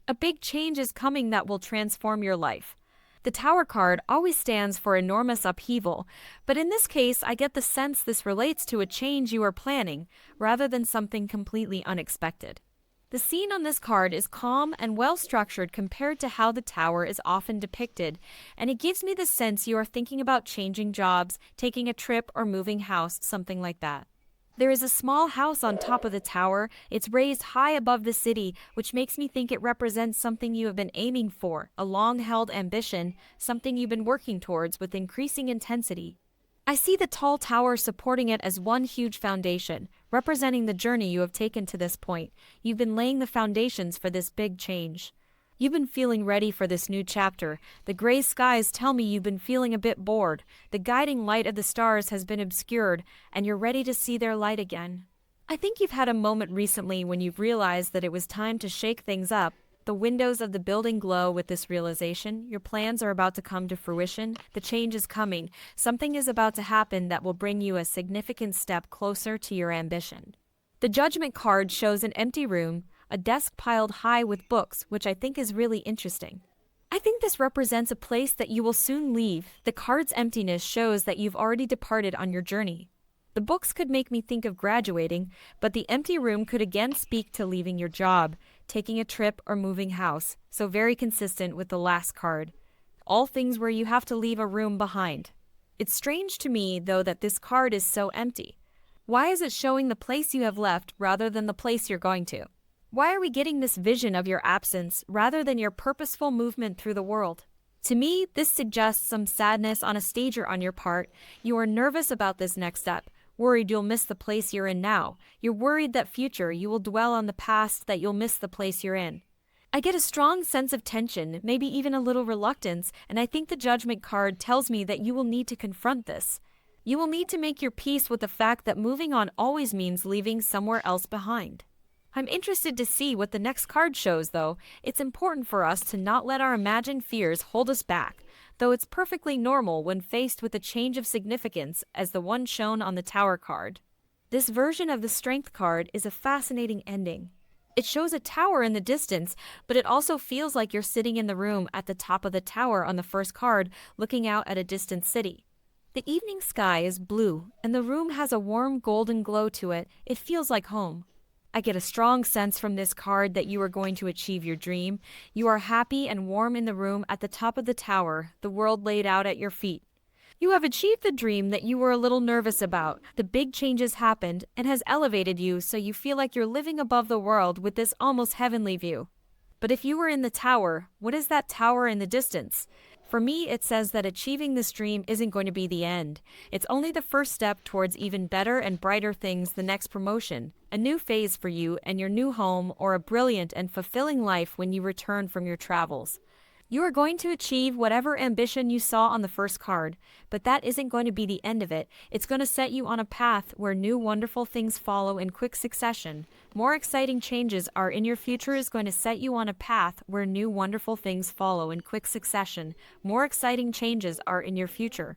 A big change is coming that will transform your life. The Tower card always stands for enormous upheaval, but in this case, I get the sense this relates to a change you are planning rather than something completely unexpected. The scene on this card is calm and well structured compared to how the Tower is often depicted, and it gives me the sense you are thinking about changing jobs, taking a trip, or moving house, something like that. There is a small house on top of the tower. It's raised high above the city, which makes me think it represents something you have been aiming for, a long-held ambition, something you've been working towards with increasing intensity. I see the tall tower supporting it as one huge foundation, representing the journey you have taken to this point. You've been laying the foundations for this big change. You've been feeling ready for this new chapter. The gray skies tell me you've been feeling a bit bored. The guiding light of the stars has been obscured, and you're ready to see their light again. I think you've had a moment recently when you've realized that it was time to shake things up. The windows of the building glow with this realization. Your plans are about to come to fruition. The change is coming. Something is about to happen that will bring you a significant step closer to your ambition. The Judgment card shows an empty room, a desk piled high with books, which I think is really interesting. I think this represents a place that you will soon leave. The card's emptiness shows that you've already departed on your journey. The books could make me think of graduating, but the empty room could again speak to leaving your job, taking a trip, or moving house, so very consistent with the last card. All things where you have to leave a room behind. It's strange to me, though, that this card is so empty. Why is it showing the place you have left rather than the place you're going to? Why are we getting this vision of your absence rather than your purposeful movement through the world? To me, this suggests some sadness on a stager on your part. You are nervous about this next step, worried you'll miss the place you're in now. You're worried that future you will dwell on the past, that you'll miss the place you're in. I get a strong sense of tension, maybe even a little reluctance, and I think the Judgment card tells me that you will need to confront this. You will need to make your peace with the fact that moving on always means leaving somewhere else behind. I'm interested to see what the next card shows, though. It's important for us to not let our imagined fears hold us back, though it's perfectly normal when faced with a change of significance as the one shown on the Tower card. This version of the Strength card is a fascinating ending. It shows a tower in the distance, but it also feels like you're sitting in the room at the top of the tower on the first card, looking out at a distant city. The evening sky is blue, and the room has a warm golden glow to it. It feels like home. I get a strong sense from this card that you are going to achieve your dream. You are happy and warm in the room at the top of the tower, the world laid out at your feet. You have achieved the dream that you were a little nervous about. The big changes happened and has elevated you so you feel like you're living above the world with this almost heavenly view. But if you were in the tower, what is that tower in the distance? For me, it says that achieving this dream isn't going to be the end. It's only the first step towards even better and brighter things, the next promotion, a new phase for you and your new home, or a brilliant and fulfilling life when you return from your travels. You are going to achieve whatever ambition you saw on the first card, but that isn't going to be the end of it. It's going to set you on a path where new wonderful things follow in quick succession. More exciting changes are in your future is going to set you on a path where new wonderful things follow in quick succession. More exciting changes are in your future.